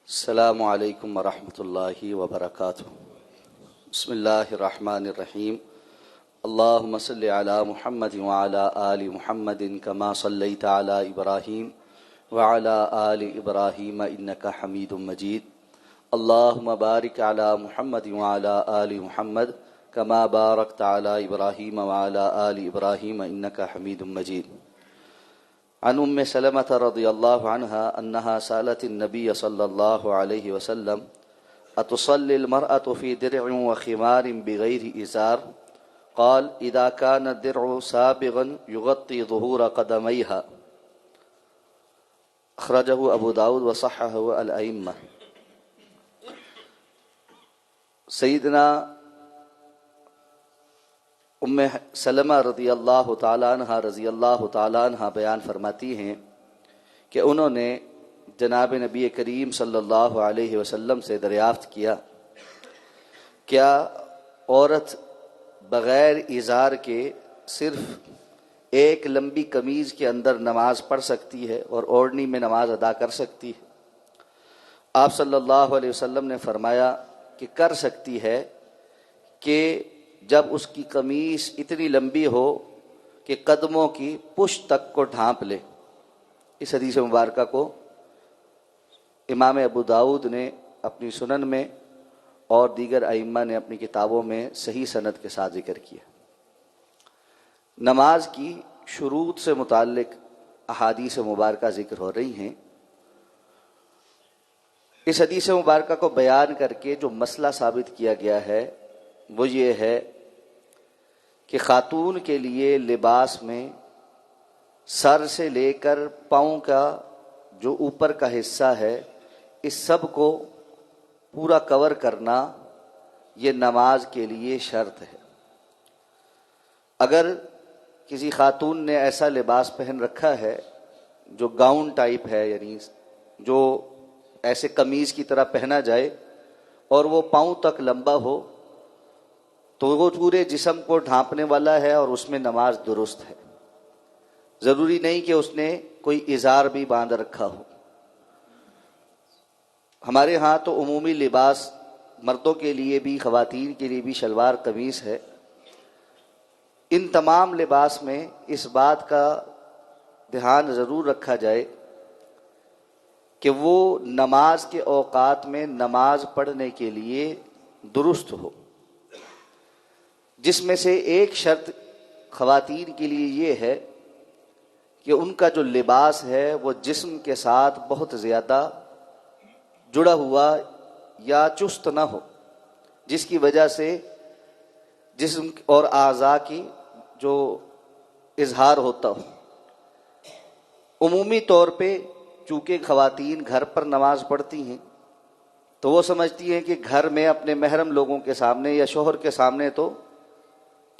السلام علیکم ورحمۃ اللہ وبرکاتہ۔ بسم اللہ الرحمن الرحیم۔ اللہم صلی علی محمد وعلی آل محمد کما صلیت علی ابراہیم وعلی آل ابراہیم انک حمید مجید۔ اللہم بارک علی محمد وعلی آل محمد کما بارکت علی ابراہیم وعلی آل ابراہیم انک حمید مجید۔ عن ام سلمة رضی اللہ عنہا انہا سالت النبی صلی اللہ علیہ وسلم اتصلی المرأة في درع وخمار بغیر ازار قال اذا كان الدرع سابغا يغطي ظهور قدميها، اخرجه ابو داود وصححه الائمہ۔ سیدنا ام سلمہ رضی اللہ تعالی عنہ بیان فرماتی ہیں کہ انہوں نے جناب نبی کریم صلی اللہ علیہ وسلم سے دریافت کیا، کیا عورت بغیر ازار کے صرف ایک لمبی قمیض کے اندر نماز پڑھ سکتی ہے اور اوڑھنی میں نماز ادا کر سکتی ہے؟ آپ صلی اللہ علیہ وسلم نے فرمایا کہ کر سکتی ہے، کہ جب اس کی قمیص اتنی لمبی ہو کہ قدموں کی پشت تک کو ڈھانپ لے۔ اس حدیث مبارکہ کو امام ابو داود نے اپنی سنن میں اور دیگر ائمہ نے اپنی کتابوں میں صحیح سند کے ساتھ ذکر کیا۔ نماز کی شروط سے متعلق احادیث مبارکہ ذکر ہو رہی ہیں۔ اس حدیث مبارکہ کو بیان کر کے جو مسئلہ ثابت کیا گیا ہے وہ یہ ہے کہ خاتون کے لیے لباس میں سر سے لے کر پاؤں کا جو اوپر کا حصہ ہے اس سب کو پورا کور کرنا یہ نماز کے لیے شرط ہے۔ اگر کسی خاتون نے ایسا لباس پہن رکھا ہے جو گاؤن ٹائپ ہے، یعنی جو ایسے قمیض کی طرح پہنا جائے اور وہ پاؤں تک لمبا ہو تو وہ پورے جسم کو ڈھانپنے والا ہے اور اس میں نماز درست ہے۔ ضروری نہیں کہ اس نے کوئی ازار بھی باندھ رکھا ہو۔ ہمارے ہاں تو عمومی لباس مردوں کے لیے بھی خواتین کے لیے بھی شلوار قمیص ہے۔ ان تمام لباس میں اس بات کا دھیان ضرور رکھا جائے کہ وہ نماز کے اوقات میں نماز پڑھنے کے لیے درست ہو، جس میں سے ایک شرط خواتین کے لیے یہ ہے کہ ان کا جو لباس ہے وہ جسم کے ساتھ بہت زیادہ جڑا ہوا یا چست نہ ہو، جس کی وجہ سے جسم اور اعضاء کی جو اظہار ہوتا ہو۔ عمومی طور پہ چونکہ خواتین گھر پر نماز پڑھتی ہیں تو وہ سمجھتی ہیں کہ گھر میں اپنے محرم لوگوں کے سامنے یا شوہر کے سامنے تو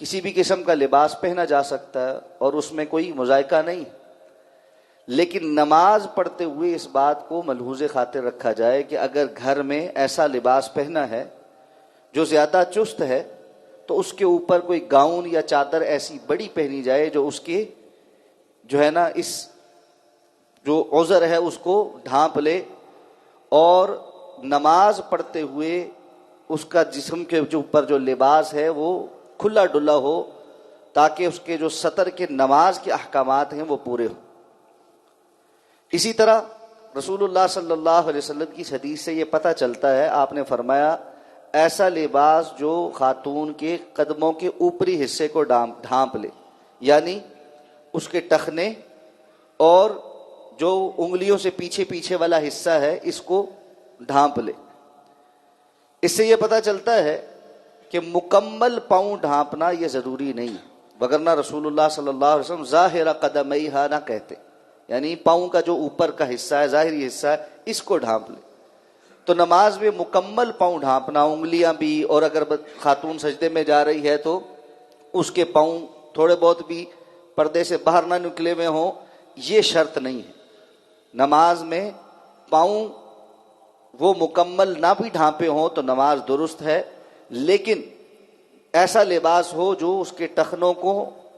کسی بھی قسم کا لباس پہنا جا سکتا ہے اور اس میں کوئی مذائقہ نہیں، لیکن نماز پڑھتے ہوئے اس بات کو ملحوظ خاطر رکھا جائے کہ اگر گھر میں ایسا لباس پہنا ہے جو زیادہ چست ہے تو اس کے اوپر کوئی گاؤن یا چادر ایسی بڑی پہنی جائے جو اس کے جو ہے نا اس جو عذر ہے اس کو ڈھانپ لے، اور نماز پڑھتے ہوئے اس کا جسم کے جو اوپر جو لباس ہے وہ کھلا ڈلا ہو، تاکہ اس کے جو سطر کے نماز کے احکامات ہیں وہ پورے ہوں۔ اسی طرح رسول اللہ صلی اللہ علیہ وسلم کی حدیث سے یہ پتہ چلتا ہے، آپ نے فرمایا ایسا لباس جو خاتون کے قدموں کے اوپری حصے کو ڈھانپ لے، یعنی اس کے ٹخنے اور جو انگلیوں سے پیچھے پیچھے والا حصہ ہے اس کو ڈھانپ لے۔ اس سے یہ پتہ چلتا ہے کہ مکمل پاؤں ڈھانپنا یہ ضروری نہیں، وگرنہ رسول اللہ صلی اللہ علیہ وسلم ظاہر قدمیہا نہ کہتے، یعنی پاؤں کا جو اوپر کا حصہ ہے ظاہری حصہ ہے اس کو ڈھانپ لے۔ تو نماز میں مکمل پاؤں ڈھانپنا، انگلیاں بھی، اور اگر خاتون سجدے میں جا رہی ہے تو اس کے پاؤں تھوڑے بہت بھی پردے سے باہر نہ نکلے ہوئے ہوں، یہ شرط نہیں ہے۔ نماز میں پاؤں وہ مکمل نہ بھی ڈھانپے ہوں تو نماز درست ہے، لیکن ایسا لباس ہو جو اس کے ٹخنوں کو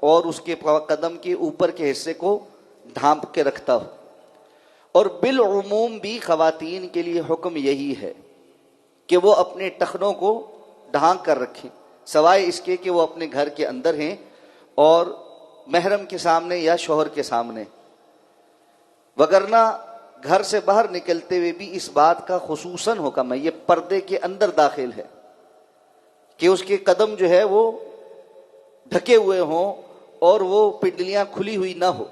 اور اس کے قدم کے اوپر کے حصے کو ڈھانپ کے رکھتا ہو۔ اور بالعموم بھی خواتین کے لیے حکم یہی ہے کہ وہ اپنے ٹخنوں کو ڈھانک کر رکھیں، سوائے اس کے کہ وہ اپنے گھر کے اندر ہیں اور محرم کے سامنے یا شوہر کے سامنے، وگرنہ گھر سے باہر نکلتے ہوئے بھی اس بات کا خصوصاً حکم ہے، یہ پردے کے اندر داخل ہے کہ اس کے قدم جو ہے وہ ڈھکے ہوئے ہوں اور وہ پنڈلیاں کھلی ہوئی نہ ہو۔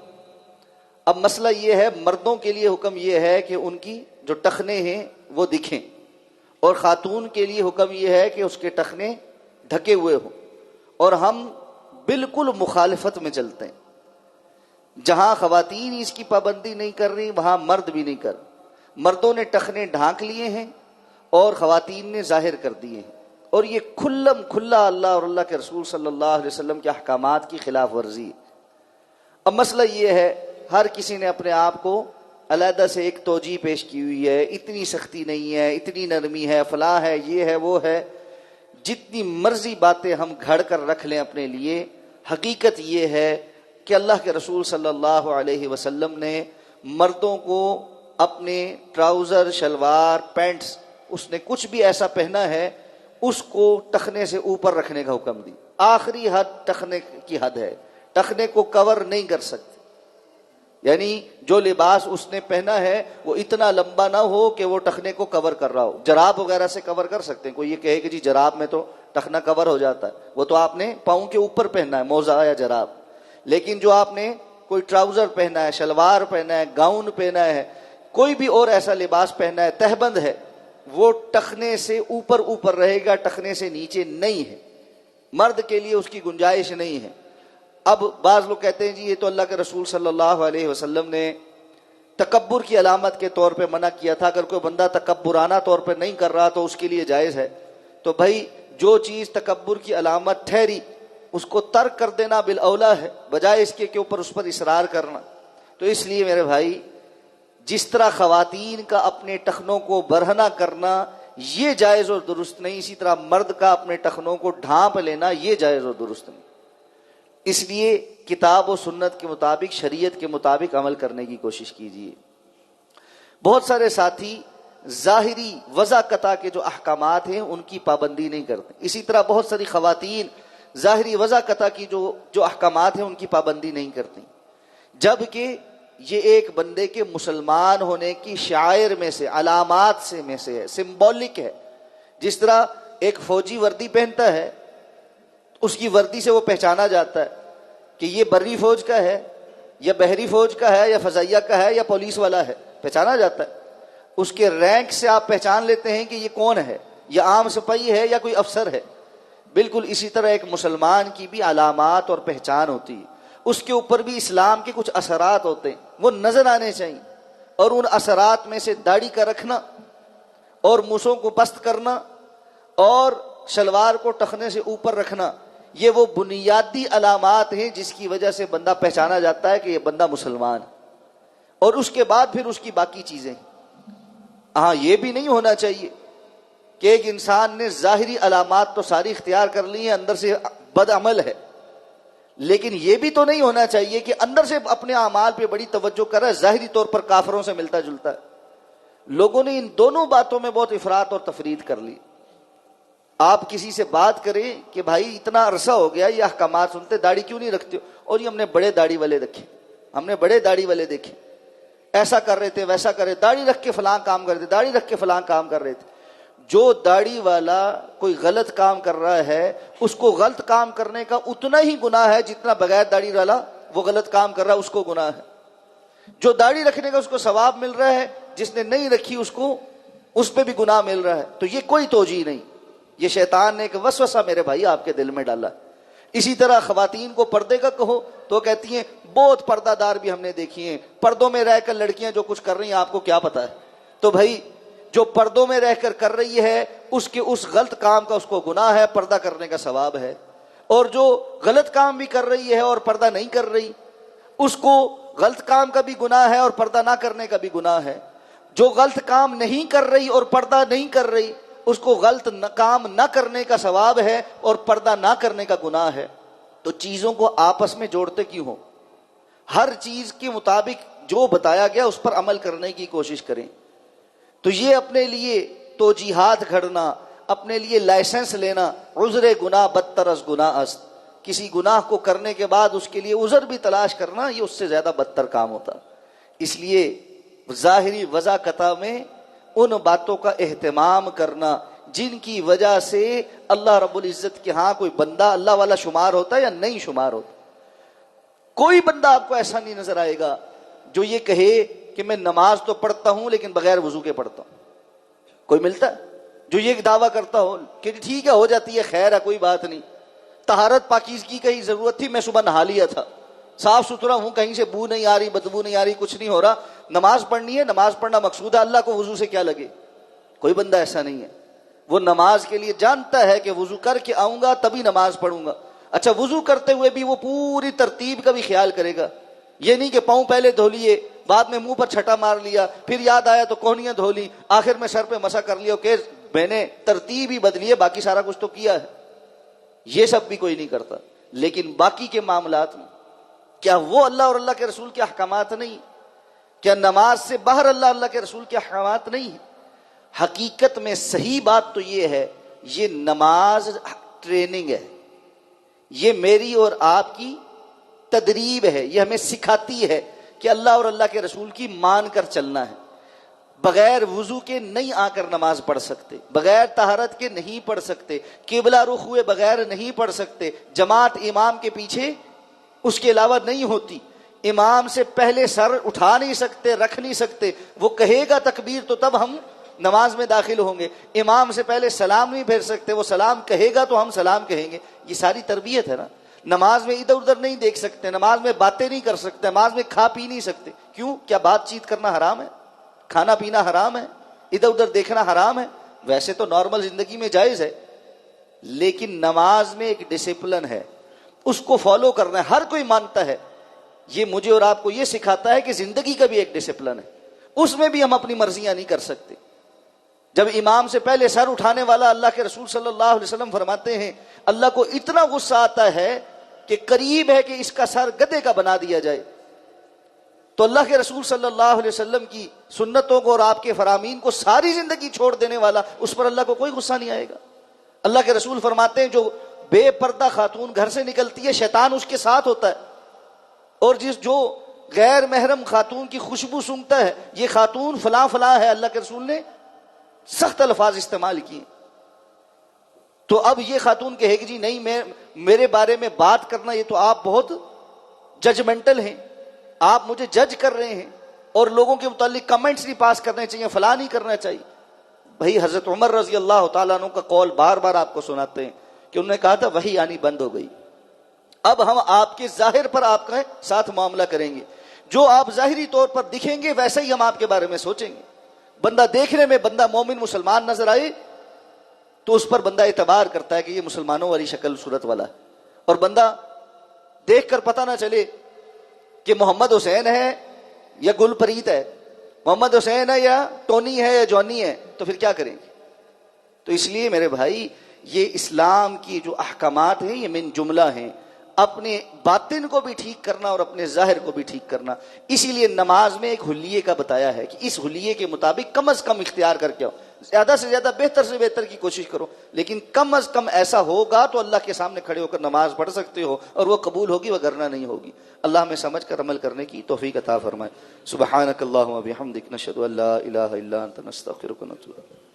اب مسئلہ یہ ہے، مردوں کے لیے حکم یہ ہے کہ ان کی جو ٹخنے ہیں وہ دکھیں، اور خاتون کے لیے حکم یہ ہے کہ اس کے ٹخنے ڈھکے ہوئے ہوں، اور ہم بالکل مخالفت میں چلتے ہیں۔ جہاں خواتین اس کی پابندی نہیں کر رہی وہاں مرد بھی نہیں کر، مردوں نے ٹخنے ڈھانک لیے ہیں اور خواتین نے ظاہر کر دیے ہیں، اور یہ کھلم کھلا اللہ اور اللہ کے رسول صلی اللہ علیہ وسلم کے احکامات کی خلاف ورزی ہے۔ اب مسئلہ یہ ہے، ہر کسی نے اپنے آپ کو علیحدہ سے ایک توجیہ پیش کی ہوئی ہے، اتنی سختی نہیں ہے، اتنی نرمی ہے، فلاں ہے، یہ ہے، وہ ہے، جتنی مرضی باتیں ہم گھڑ کر رکھ لیں اپنے لیے، حقیقت یہ ہے کہ اللہ کے رسول صلی اللہ علیہ وسلم نے مردوں کو اپنے ٹراؤزر، شلوار، پینٹس، اس نے کچھ بھی ایسا پہنا ہے اس کو ٹخنے سے اوپر رکھنے کا حکم دی۔ آخری حد ٹخنے کی حد ہے، ٹخنے کو کور نہیں کر سکتے، یعنی جو لباس اس نے پہنا ہے وہ اتنا لمبا نہ ہو کہ وہ ٹخنے کو کور کر رہا ہو۔ جراب وغیرہ سے کور کر سکتے ہیں، کوئی یہ کہے کہ جی جراب میں تو ٹخنا کور ہو جاتا ہے، وہ تو آپ نے پاؤں کے اوپر پہننا ہے، موزہ یا جراب، لیکن جو آپ نے کوئی ٹراؤزر پہنا ہے، شلوار پہنا ہے، گاؤن پہنا ہے، کوئی بھی اور ایسا لباس پہنا ہے، تہبند ہے، وہ ٹخنے سے اوپر رہے گا، ٹخنے سے نیچے نہیں ہے، مرد کے لیے اس کی گنجائش نہیں ہے۔ اب بعض لوگ کہتے ہیں جی یہ تو اللہ کے رسول صلی اللہ علیہ وسلم نے تکبر کی علامت کے طور پہ منع کیا تھا، اگر کوئی بندہ تکبرانہ طور پہ نہیں کر رہا تو اس کے لیے جائز ہے۔ تو بھائی جو چیز تکبر کی علامت ٹھہری اس کو ترک کر دینا بالاولا ہے، بجائے اس کے اوپر اس پر اصرار کرنا۔ تو اس لیے میرے بھائی، جس طرح خواتین کا اپنے ٹخنوں کو برہنہ کرنا یہ جائز اور درست نہیں، اسی طرح مرد کا اپنے ٹخنوں کو ڈھانپ لینا یہ جائز اور درست نہیں۔ اس لیے کتاب و سنت کے مطابق، شریعت کے مطابق عمل کرنے کی کوشش کیجیے۔ بہت سارے ساتھی ظاہری وضاقطع کے جو احکامات ہیں ان کی پابندی نہیں کرتے، اسی طرح بہت ساری خواتین ظاہری وضاقطع کی جو احکامات ہیں ان کی پابندی نہیں کرتی، جبکہ یہ ایک بندے کے مسلمان ہونے کی شعائر میں سے، علامات میں سے ہے، سمبولک ہے۔ جس طرح ایک فوجی وردی پہنتا ہے، اس کی وردی سے وہ پہچانا جاتا ہے کہ یہ بری فوج کا ہے یا بحری فوج کا ہے یا فضائیہ کا ہے یا پولیس والا ہے، پہچانا جاتا ہے۔ اس کے رینک سے آپ پہچان لیتے ہیں کہ یہ کون ہے، یہ عام سپاہی ہے یا کوئی افسر ہے۔ بالکل اسی طرح ایک مسلمان کی بھی علامات اور پہچان ہوتی ہے، اس کے اوپر بھی اسلام کے کچھ اثرات ہوتے ہیں، وہ نظر آنے چاہیے، اور ان اثرات میں سے داڑھی کا رکھنا اور مونچھوں کو پست کرنا اور شلوار کو ٹخنے سے اوپر رکھنا، یہ وہ بنیادی علامات ہیں جس کی وجہ سے بندہ پہچانا جاتا ہے کہ یہ بندہ مسلمان ہے، اور اس کے بعد پھر اس کی باقی چیزیں۔ ہاں یہ بھی نہیں ہونا چاہیے کہ ایک انسان نے ظاہری علامات تو ساری اختیار کر لی ہیں، اندر سے بد عمل ہے، لیکن یہ بھی تو نہیں ہونا چاہیے کہ اندر سے اپنے اعمال پہ بڑی توجہ کر رہا ہے، ظاہری طور پر کافروں سے ملتا جلتا ہے۔ لوگوں نے ان دونوں باتوں میں بہت افراط اور تفرید کر لی۔ آپ کسی سے بات کریں کہ بھائی اتنا عرصہ ہو گیا یہ احکامات سنتے، داڑھی کیوں نہیں رکھتے ہو؟ اور یہ ہم نے بڑے داڑھی والے رکھے، ہم نے بڑے داڑھی والے دیکھے، ایسا کر رہے تھے، ویسا کر رہے، داڑھی رکھ کے فلاں کام کر رہے تھے، داڑھی رکھ کے فلاں کام کر رہے تھے۔ جو داڑھی والا کوئی غلط کام کر رہا ہے اس کو غلط کام کرنے کا اتنا ہی گناہ ہے جتنا بغیر داڑھی والا وہ غلط کام کر رہا ہے اس کو گناہ ہے۔ جو داڑھی رکھنے کا اس کو ثواب مل رہا ہے، جس نے نہیں رکھی اس کو اس پہ بھی گناہ مل رہا ہے۔ تو یہ کوئی توجیہ نہیں، یہ شیطان نے ایک وسوسہ میرے بھائی آپ کے دل میں ڈالا۔ اسی طرح خواتین کو پردے کا کہو تو کہتی ہیں بہت پردہ دار بھی ہم نے دیکھی ہیں، پردوں میں رہ کر لڑکیاں جو کچھ کر رہی ہیں آپ کو کیا پتا ہے؟ تو بھائی جو پردوں میں رہ کر رہی ہے اس کے اس غلط کام کا اس کو گناہ ہے، پردہ کرنے کا ثواب ہے، اور جو غلط کام بھی کر رہی ہے اور پردہ نہیں کر رہی اس کو غلط کام کا بھی گناہ ہے اور پردہ نہ کرنے کا بھی گناہ ہے۔ جو غلط کام نہیں کر رہی اور پردہ نہیں کر رہی اس کو غلط کام نہ کرنے کا ثواب ہے اور پردہ نہ کرنے کا گناہ ہے۔ تو چیزوں کو آپس میں جوڑتے کیوں ہو؟ ہر چیز کے مطابق جو بتایا گیا اس پر عمل کرنے کی کوشش کریں. تو یہ اپنے لیے توجیہات گھڑنا، اپنے لیے لائسنس لینا، عذر گناہ بدتر از گناہ است، کسی گناہ کو کرنے کے بعد اس کے لیے عذر بھی تلاش کرنا، یہ اس سے زیادہ بدتر کام ہوتا. اس لیے ظاہری وضاحت میں ان باتوں کا اہتمام کرنا جن کی وجہ سے اللہ رب العزت کے ہاں کوئی بندہ اللہ والا شمار ہوتا ہے یا نہیں شمار ہوتا. کوئی بندہ آپ کو ایسا نہیں نظر آئے گا جو یہ کہے کہ میں نماز تو پڑھتا ہوں لیکن بغیر وضو کے پڑھتا ہوں. کوئی ملتا ہے جو یہ دعویٰ کرتا ہو کہ ٹھیک ہے ہو جاتی ہے، خیر ہے، کوئی بات نہیں، طہارت پاکیزگی کی ضرورت تھی، میں صبح نہا لیا تھا، صاف ستھرا ہوں، کہیں سے بو نہیں آ رہی، بدبو نہیں آ رہی، کچھ نہیں ہو رہا، نماز پڑھنی ہے، نماز پڑھنا مقصود ہے، اللہ کو وضو سے کیا لگے. کوئی بندہ ایسا نہیں ہے. وہ نماز کے لیے جانتا ہے کہ وضو کر کے آؤں گا تبھی نماز پڑھوں گا. اچھا، وضو کرتے ہوئے بھی وہ پوری ترتیب کا بھی خیال کرے گا. یہ نہیں کہ پاؤں پہلے دھو لیے، بعد میں منہ پر چھٹا مار لیا، پھر یاد آیا تو کونیاں دھو لی، آخر میں سر پہ مسا کر لیا کہ میں نے ترتیب ہی بدلی ہے، باقی سارا کچھ تو کیا ہے. یہ سب بھی کوئی نہیں کرتا. لیکن باقی کے معاملات میں کیا وہ اللہ اور اللہ کے رسول کے احکامات نہیں؟ کیا نماز سے باہر اللہ کے رسول کے احکامات نہیں ہیں؟ حقیقت میں صحیح بات تو یہ ہے، یہ نماز ٹریننگ ہے، یہ میری اور آپ کی تدریب ہے، یہ ہمیں سکھاتی ہے کہ اللہ اور اللہ کے رسول کی مان کر چلنا ہے. بغیر وضو کے نہیں آ کر نماز پڑھ سکتے، بغیر طہارت کے نہیں پڑھ سکتے، قبلہ رخ ہوئے بغیر نہیں پڑھ سکتے، جماعت امام کے پیچھے اس کے علاوہ نہیں ہوتی، امام سے پہلے سر اٹھا نہیں سکتے، رکھ نہیں سکتے، وہ کہے گا تکبیر تو تب ہم نماز میں داخل ہوں گے، امام سے پہلے سلام نہیں پھیر سکتے، وہ سلام کہے گا تو ہم سلام کہیں گے. یہ ساری تربیت ہے نا. نماز میں ادھر ادھر نہیں دیکھ سکتے، نماز میں باتیں نہیں کر سکتے، نماز میں کھا پی نہیں سکتے. کیوں؟ کیا بات چیت کرنا حرام ہے؟ کھانا پینا حرام ہے؟ ادھر ادھر دیکھنا حرام ہے؟ ویسے تو نارمل زندگی میں جائز ہے، لیکن نماز میں ایک ڈسپلن ہے، اس کو فالو کرنا ہے. ہر کوئی مانتا ہے. یہ مجھے اور آپ کو یہ سکھاتا ہے کہ زندگی کا بھی ایک ڈسپلن ہے، اس میں بھی ہم اپنی مرضیاں نہیں کر سکتے. جب امام سے پہلے سر اٹھانے والا اللہ کے رسول صلی اللہ علیہ وسلم فرماتے ہیں اللہ کو اتنا غصہ آتا ہے کہ قریب ہے کہ اس کا سر گدھے کا بنا دیا جائے، تو اللہ کے رسول صلی اللہ علیہ وسلم کی سنتوں کو اور آپ کے فرامین کو ساری زندگی چھوڑ دینے والا، اس پر اللہ کو کوئی غصہ نہیں آئے گا. اللہ کے رسول فرماتے ہیں جو بے پردہ خاتون گھر سے نکلتی ہے شیطان اس کے ساتھ ہوتا ہے، اور جو غیر محرم خاتون کی خوشبو سونگھتا ہے یہ خاتون فلاں فلاں ہے. اللہ کے رسول نے سخت الفاظ استعمال کیے. تو اب یہ خاتون کہے گی جی نہیں، میرے بارے میں بات کرنا یہ تو آپ بہت ججمنٹل ہیں، آپ مجھے جج کر رہے ہیں اور لوگوں کے متعلق کمنٹس نہیں پاس کرنے چاہیے، فلاں نہیں کرنا چاہیے. بھائی حضرت عمر رضی اللہ تعالیٰ عنہ کا قول بار بار آپ کو سناتے ہیں کہ انہوں نے کہا تھا وحی آنی بند ہو گئی، اب ہم آپ کے ظاہر پر آپ کے ساتھ معاملہ کریں گے، جو آپ ظاہری طور پر دکھیں گے ویسے ہی ہم آپ کے بارے میں سوچیں گے. بندہ دیکھنے میں بندہ مومن مسلمان نظر آئے تو اس پر بندہ اعتبار کرتا ہے کہ یہ مسلمانوں والی شکل صورت والا ہے، اور بندہ دیکھ کر پتہ نہ چلے کہ محمد حسین ہے یا گل پریت ہے، محمد حسین ہے یا ٹونی ہے یا جونی ہے، تو پھر کیا کریں گے؟ تو اس لیے میرے بھائی یہ اسلام کی جو احکامات ہیں یہ من جملہ ہیں، اپنے باطن کو بھی ٹھیک کرنا اور اپنے ظاہر کو بھی ٹھیک کرنا. اسی لیے نماز میں ایک حلیے کا بتایا ہے کہ اس حلیے کے مطابق کم از کم اختیار کر کے آؤ، زیادہ سے زیادہ بہتر سے بہتر کی کوشش کرو، لیکن کم از کم ایسا ہوگا تو اللہ کے سامنے کھڑے ہو کر نماز پڑھ سکتے ہو اور وہ قبول ہوگی وگرنہ نہیں ہوگی. اللہ ہمیں سمجھ کر عمل کرنے کی توفیق عطا فرمائے. سبحانک اللہم و بحمدک، نشہد ان لا الہ الا انت، نستغفرک و نتوب الیک.